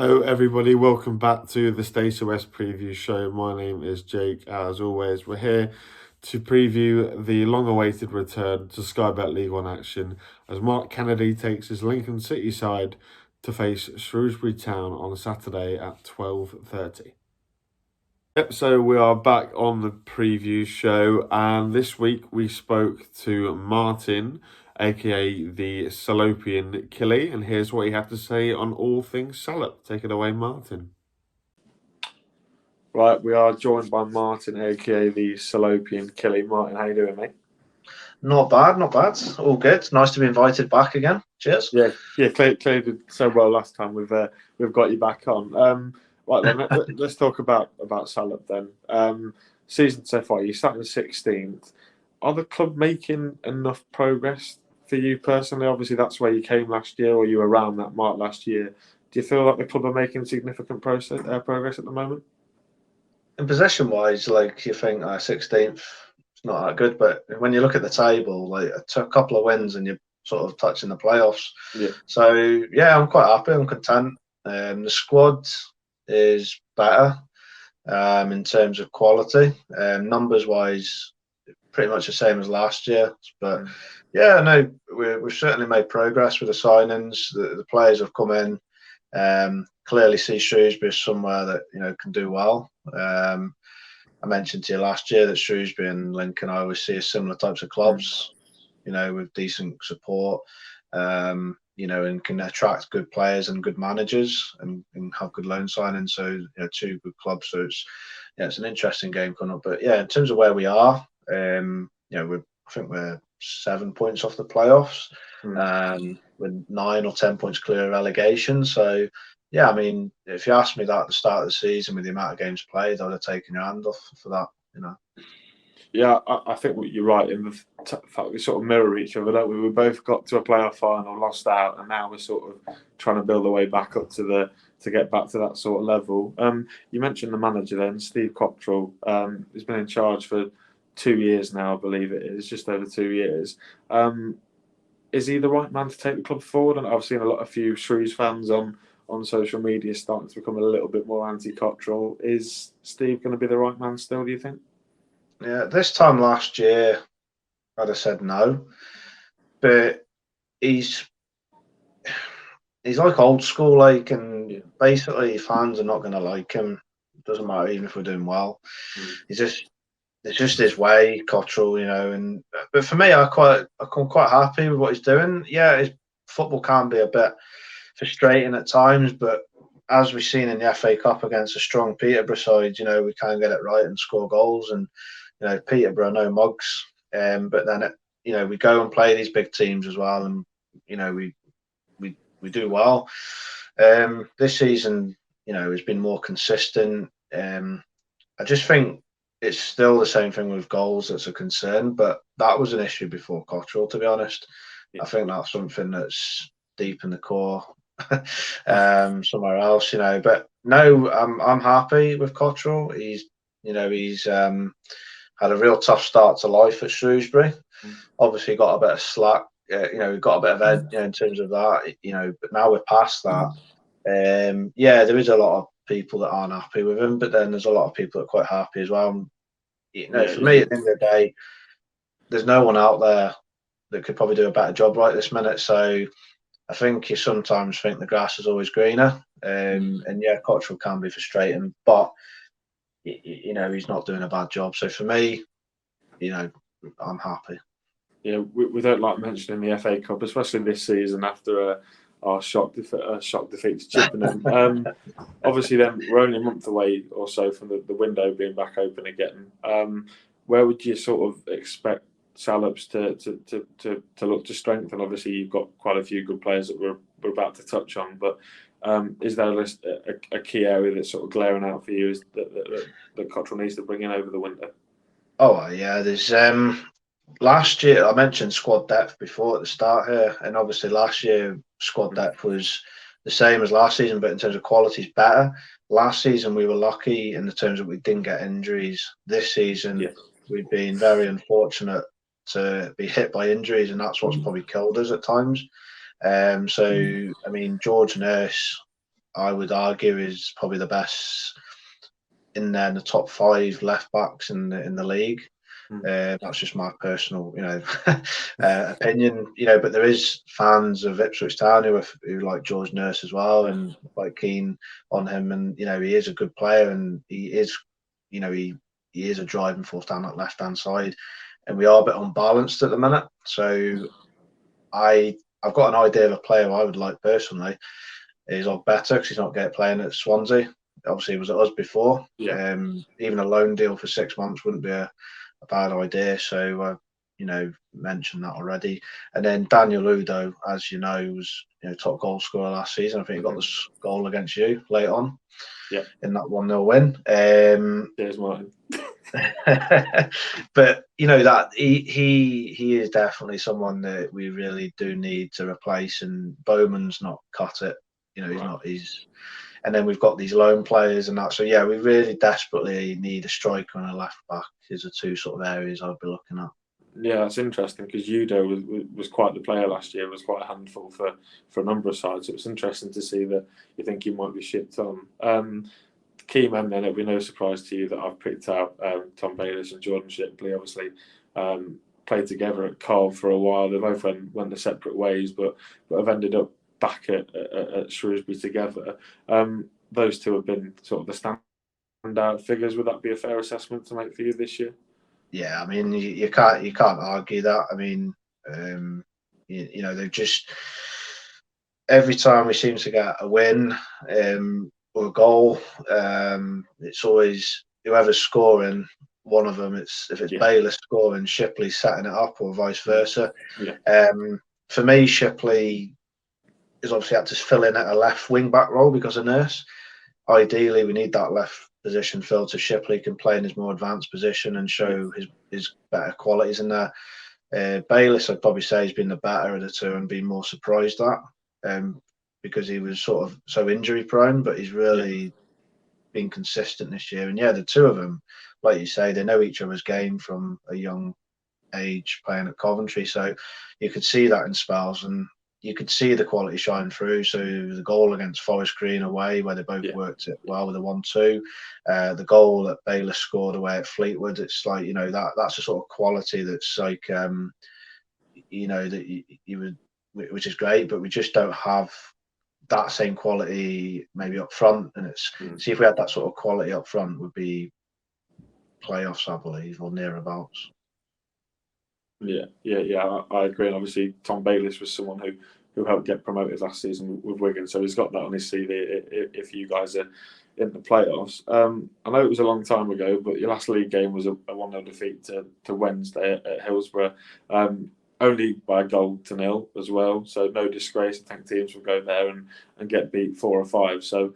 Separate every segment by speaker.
Speaker 1: Hello, everybody. Welcome back to the Stacey West preview show. My name is Jake. As always, we're here to preview the long-awaited return to Sky Bet League One action as Mark Kennedy takes his Lincoln City side to face Shrewsbury Town on Saturday at 12:30. Yep, so we are back on the preview show, and this week we spoke to Martin, aka the Salopian Killy, and here's what he had to say on all things Salop. Take it away, Martin. Right, we are joined by Martin, aka the Salopian Killy. Martin, how you doing, mate?
Speaker 2: Not bad, not bad. All good. Nice to be invited back again. Cheers.
Speaker 1: Yeah. Clay did so well last time. We've got you back on. Right then, let's talk about Salop then. Season so far, you sat in 16th. Are the club making enough progress for you personally? Obviously, that's where you came last year, or you were around that mark last year. Do you feel like the club are making significant progress at the moment?
Speaker 2: In possession-wise, like you think 16th, it's not that good. But when you look at the table, like a couple of wins and you're sort of touching the playoffs.
Speaker 1: Yeah.
Speaker 2: So yeah, I'm quite happy. I'm content. The squad is better in terms of quality. Numbers-wise, pretty much the same as last year. But yeah, no, we've certainly made progress with the signings. The players have come in. Clearly see Shrewsbury as somewhere that can do well. I mentioned to you last year that Shrewsbury and Lincoln, I always see as similar types of clubs, with decent support, and can attract good players and good managers and have good loan signings. So two good clubs. So it's an interesting game coming up. But yeah, in terms of where we are, I think we're 7 points off the playoffs, with 9 or 10 points clear of relegation. So yeah, I mean, if you asked me that at the start of the season with the amount of games played, I'd have taken your hand off for that.
Speaker 1: Yeah, I think you're right in the fact we sort of mirror each other, don't we? We both got to a playoff final, lost out, and now we're sort of trying to build our way back up to get back to that sort of level. You mentioned the manager then, Steve Cottrell. He's been in charge for 2 years now, I believe it is, just over 2 years. Is he the right man to take the club forward? And I've seen a few Shrews fans on social media starting to become a little bit more anti-Cottrell. Is Steve going to be the right man still, do you think?
Speaker 2: Yeah, this time last year, I'd have said no. But he's like old school, and basically fans are not going to like him. It doesn't matter even if we're doing well. It's just his way, Cottrell, but for me, I'm quite happy with what he's doing. Yeah, his football can be a bit frustrating at times, but as we've seen in the FA Cup against a strong Peterborough side, we can get it right and score goals. And Peterborough, no mugs. But then we go and play these big teams as well, and we do well. This season, has been more consistent. I just think it's still the same thing with goals that's a concern, but that was an issue before Cottrell, to be honest. I think that's something that's deep in the core somewhere else, But no, I'm happy with Cottrell. He's had a real tough start to life at Shrewsbury. Obviously got a bit of slack, we got a bit of edge in terms of that, but now we're past that. There is a lot of people that aren't happy with him, but then there's a lot of people that are quite happy as well. For me, at the end of the day, there's no one out there that could probably do a better job right this minute. So I think you sometimes think the grass is always greener. And yeah, Cottrell can be frustrating, but he's not doing a bad job. So for me, I'm happy.
Speaker 1: Yeah, we don't like mentioning the FA Cup, especially this season after our shock defeat to Chippenham. Obviously, then we're only a month away or so from the window being back open again. Where would you sort of expect Salops to look to strengthen? Obviously, you've got quite a few good players that we're about to touch on, but is there a key area that's sort of glaring out for you that Cottrell needs to bring in over the window?
Speaker 2: Oh yeah, there's last year I mentioned squad depth before at the start here, and obviously last year squad depth was the same as last season, but in terms of quality is better. Last season we were lucky in the terms that we didn't get injuries. This season we've been very unfortunate to be hit by injuries, and that's what's probably killed us at times. So I mean, George Nurse I would argue is probably the best in there in the top 5 left backs in the league. That's just my personal, opinion. But there is fans of Ipswich Town who like George Nurse as well, and quite keen on him. And he is a good player, and he is, he is a driving force down that left hand side. And we are a bit unbalanced at the minute. So I've got an idea of a player I would like personally. He's a lot better because he's not getting playing at Swansea. Obviously, he was at us before.
Speaker 1: Yeah.
Speaker 2: Even a loan deal for 6 months wouldn't be a bad idea. So, mentioned that already. And then Daniel Udo, as you know, was top goal scorer last season. I think he got the goal against you late on.
Speaker 1: Yeah.
Speaker 2: In that 1-0 win.
Speaker 1: Cheers, Martin.
Speaker 2: But that he is definitely someone that we really do need to replace, and Bowman's not cut it. He's and then we've got these loan players and that. So yeah, we really desperately need a striker and a left back. Is the two sort of areas I'd be looking at.
Speaker 1: Yeah, that's interesting because Udo was quite the player last year. Was quite a handful for a number of sides. It was interesting to see that you think he might be shipped on. Key men then, it'll be no surprise to you that I've picked out Tom Bayliss and Jordan Shipley. Obviously, played together at Cov for a while. They both went their separate ways, but have ended up back at Shrewsbury together. Those two have been sort of the standout figures. Would that be a fair assessment to make for you this year?
Speaker 2: Yeah, I mean you can't argue that. I mean, they've just every time we seem to get a win or a goal, it's always whoever's scoring. One of them, if it's Bayliss scoring, Shipley setting it up, or vice versa.
Speaker 1: Yeah.
Speaker 2: For me, Shipley has obviously had to fill in at a left wing back role because of Nurse. Ideally, we need that left position filled so Shipley can play in his more advanced position and show his better qualities in there. Bayliss, I'd probably say, has been the better of the two and been more surprised at because he was sort of so injury prone, but he's really been consistent this year. And yeah, the two of them, like you say, they know each other's game from a young age playing at Coventry. So you could see that in spells, and you could see the quality shine through. So the goal against Forest Green away, where they both worked it well with a 1-2. The goal that Bayliss scored away at Fleetwood, it's like, that's a sort of quality that's like, that you would, which is great, but we just don't have that same quality maybe up front. And see if we had that sort of quality up front, would be playoffs, I believe, or nearabouts.
Speaker 1: Yeah, I agree. And obviously, Tom Bayliss was someone who helped get promoted last season with Wigan, so he's got that on his CV if you guys are in the playoffs. I know it was a long time ago, but your last league game was a 1-0 defeat to Wednesday at Hillsborough, only by a goal to nil as well. So no disgrace. I think teams will go there and get beat 4 or 5. So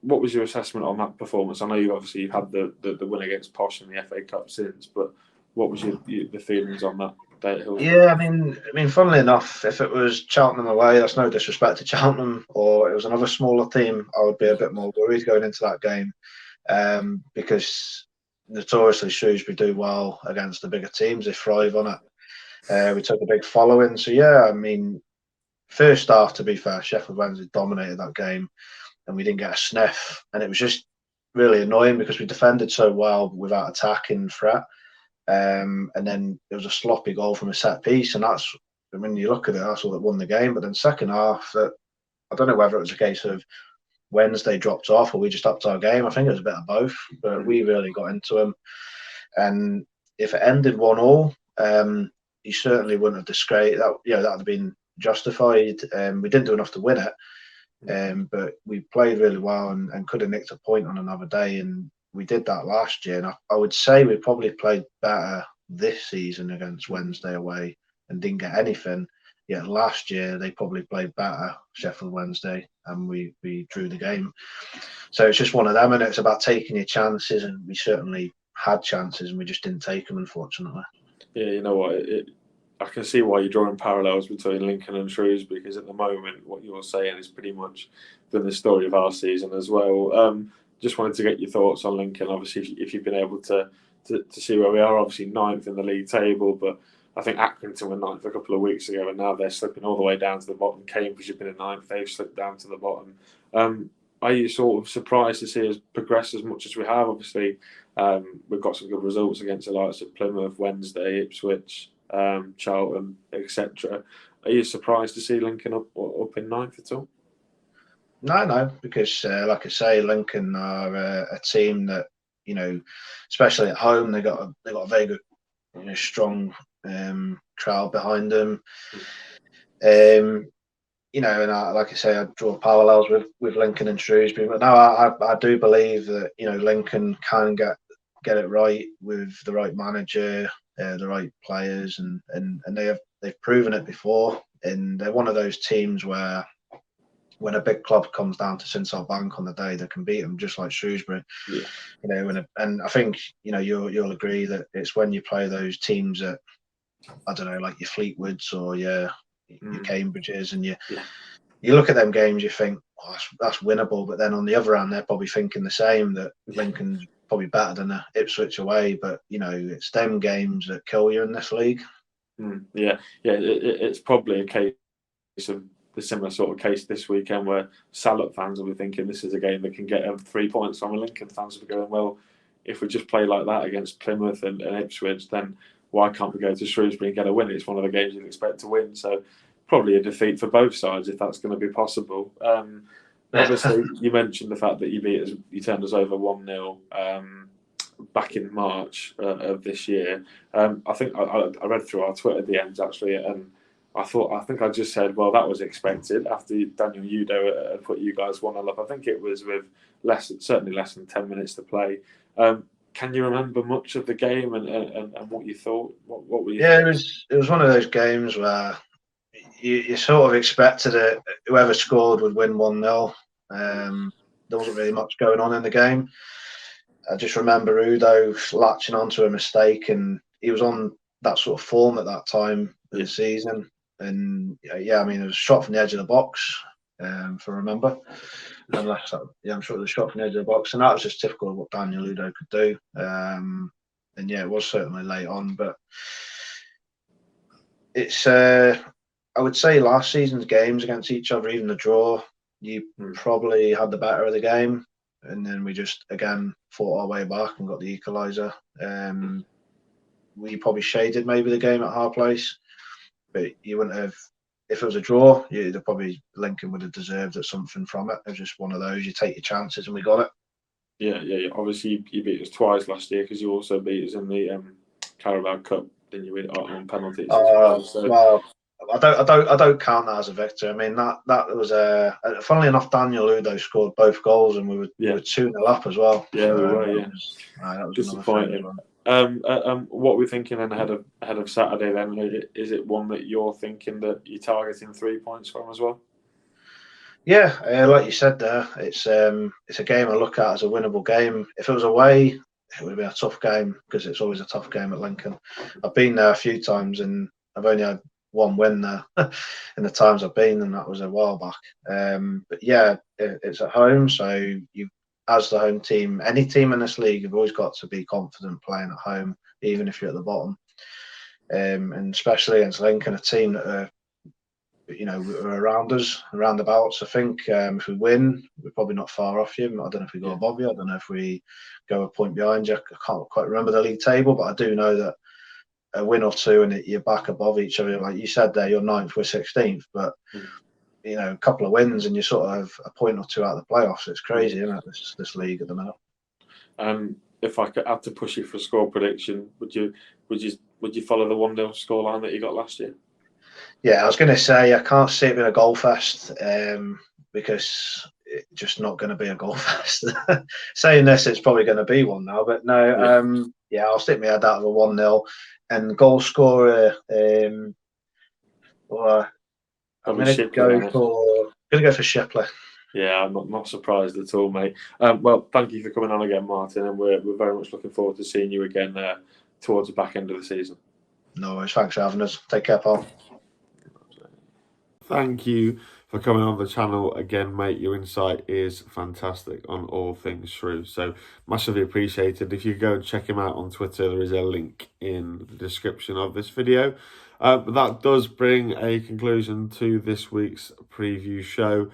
Speaker 1: what was your assessment on that performance? I know you've had the win against Posh in the FA Cup since, but what was the feelings on that day at Hillsborough?
Speaker 2: Yeah, I mean, funnily enough, if it was Cheltenham away, that's no disrespect to Cheltenham, or it was another smaller team, I would be a bit more worried going into that game, because notoriously Shrewsbury do well against the bigger teams. They thrive on it. We took a big following. So yeah, I mean, first half, to be fair, Sheffield Wednesday dominated that game, and we didn't get a sniff, and it was just really annoying because we defended so well without attacking threat. And then there was a sloppy goal from a set piece, and that's, when you look at it, that's all that won the game. But then second half, I don't know whether it was a case of Wednesday dropped off or we just upped our game. I think it was a bit of both, but we really got into them. And if it ended 1-1, you certainly wouldn't have disgraced that. That would have been justified. We didn't do enough to win it, but we played really well and could have nicked a point on another day. And we did that last year, and I would say we probably played better this season against Wednesday away and didn't get anything. Yet last year they probably played better, Sheffield Wednesday, and we drew the game. So it's just one of them, and it's about taking your chances, and we certainly had chances and we just didn't take them, unfortunately.
Speaker 1: Yeah, you know what? I can see why you're drawing parallels between Lincoln and Shrewsbury, because at the moment what you're saying is pretty much been the story of our season as well. Just wanted to get your thoughts on Lincoln. Obviously, if you've been able to see where we are, obviously 9th in the league table, but I think Accrington were 9th a couple of weeks ago, and now they're slipping all the way down to the bottom. Cambridge have been in 9th; they've slipped down to the bottom.
Speaker 3: Are you sort of surprised to see us progress as much as we have? Obviously, we've got some good results against the likes of Plymouth, Wednesday, Ipswich, Charlton, etc. Are you surprised to see Lincoln up in ninth at all?
Speaker 2: No, because like I say, Lincoln are a team that, especially at home, they got a very good, strong crowd behind them. And like I say, I draw parallels with Lincoln and Shrewsbury, but no, I do believe that Lincoln can get it right with the right manager, the right players, and they've proven it before. And they're one of those teams where when a big club comes down to Sincil Bank on the day, they can beat them just like Shrewsbury.
Speaker 3: Yeah.
Speaker 2: And I think you'll agree that it's when you play those teams that, I don't know, like your Fleetwoods or your Cambridges, and you look at them games, you think, oh, that's winnable. But then on the other hand, they're probably thinking the same, that Lincoln's probably better than a Ipswich away. But it's them games that kill you in this league.
Speaker 3: It's probably a case of the similar sort of case this weekend, where Salop fans will be thinking this is a game that can get 3 points from, and Lincoln fans will be going, well, if we just play like that against Plymouth and Ipswich, then why can't we go to Shrewsbury and get a win? It's one of the games you'd expect to win. So probably a defeat for both sides if that's going to be possible. Obviously, you mentioned the fact that you turned us over 1-0 back in March of this year. I think I read through our Twitter DMs actually, and I think I just said, well, that was expected after Daniel Udo had put you guys 1-0 up. I think it was with certainly less than 10 minutes to play. Can you remember much of the game and what you thought? What were you?
Speaker 2: Yeah, it was one of those games where you sort of expected it. Whoever scored would win 1-0. There wasn't really much going on in the game. I just remember Udo latching onto a mistake, and he was on that sort of form at that time of the season. And I mean, it was a shot from the edge of the box, if I remember. Unless, I'm sure it was a shot from the edge of the box, and that was just typical of what Daniel Udo could do. And it was certainly late on, but it's I would say last season's games against each other, even the draw, you probably had the better of the game, and then we just again fought our way back and got the equaliser. We probably shaded maybe the game at our place, but you wouldn't have. If it was a draw, Lincoln would have deserved something from it. It was just one of those. You take your chances, and we got it.
Speaker 3: Yeah. Obviously, you beat us twice last year, because you also beat us in the Carabao Cup, didn't you, on penalties as well? So.
Speaker 2: Well, I don't count that as a victory. I mean, that was funnily enough, Daniel Udo scored both goals, and we were 2-0 up as well.
Speaker 3: Yeah, we were.
Speaker 2: That was
Speaker 3: disappointing. What we're thinking then ahead of Saturday, then, is it one that you're thinking that you're targeting 3 points from as well?
Speaker 2: Yeah, like you said there, it's a game I look at as a winnable game. If it was away, it would have been a tough game, because it's always a tough game at Lincoln. I've been there a few times, and I've only had one win there in the times I've been, and that was a while back. But yeah, it's at home, so you, as the home team, any team in this league, you've always got to be confident playing at home, even if you're at the bottom. And especially against Lincoln, a team that are, around us, around about. So I think if we win, we're probably not far off you. I don't know if we go above you. I don't know if we go a point behind you. I can't quite remember the league table, but I do know that a win or two and you're back above each other. Like you said there, you're 9th, we're 16th, but a couple of wins and you sort of a point or two out of the playoffs. It's crazy, isn't it? This league at the minute.
Speaker 3: If I had to push you for a score prediction, would you follow the 1-0 scoreline that you got last year?
Speaker 2: Yeah, I was going to say I can't see it being a goal fest, because it's just not going to be a goal fest. Saying this, it's probably going to be one now, but no. I'll stick my head out of a 1-0 and goal scorer. I'm going to go for Shipley.
Speaker 3: Yeah, I'm not surprised at all, mate. Well, thank you for coming on again, Martin, and we're very much looking forward to seeing you again towards the back end of the season.
Speaker 2: No worries, thanks for having us. Take care, Paul.
Speaker 1: Thank you for coming on the channel again, mate. Your insight is fantastic on all things Shrew, so massively appreciated. If you go and check him out on Twitter, there is a link in the description of this video. But that does bring a conclusion to this week's preview show.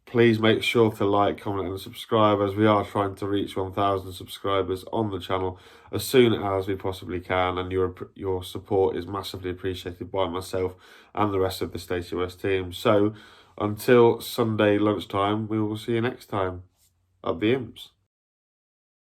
Speaker 1: Please make sure to like, comment and subscribe, as we are trying to reach 1,000 subscribers on the channel as soon as we possibly can, and your support is massively appreciated by myself and the rest of the Stacey West team. So until Sunday lunchtime, we will see you next time. Up the Imps.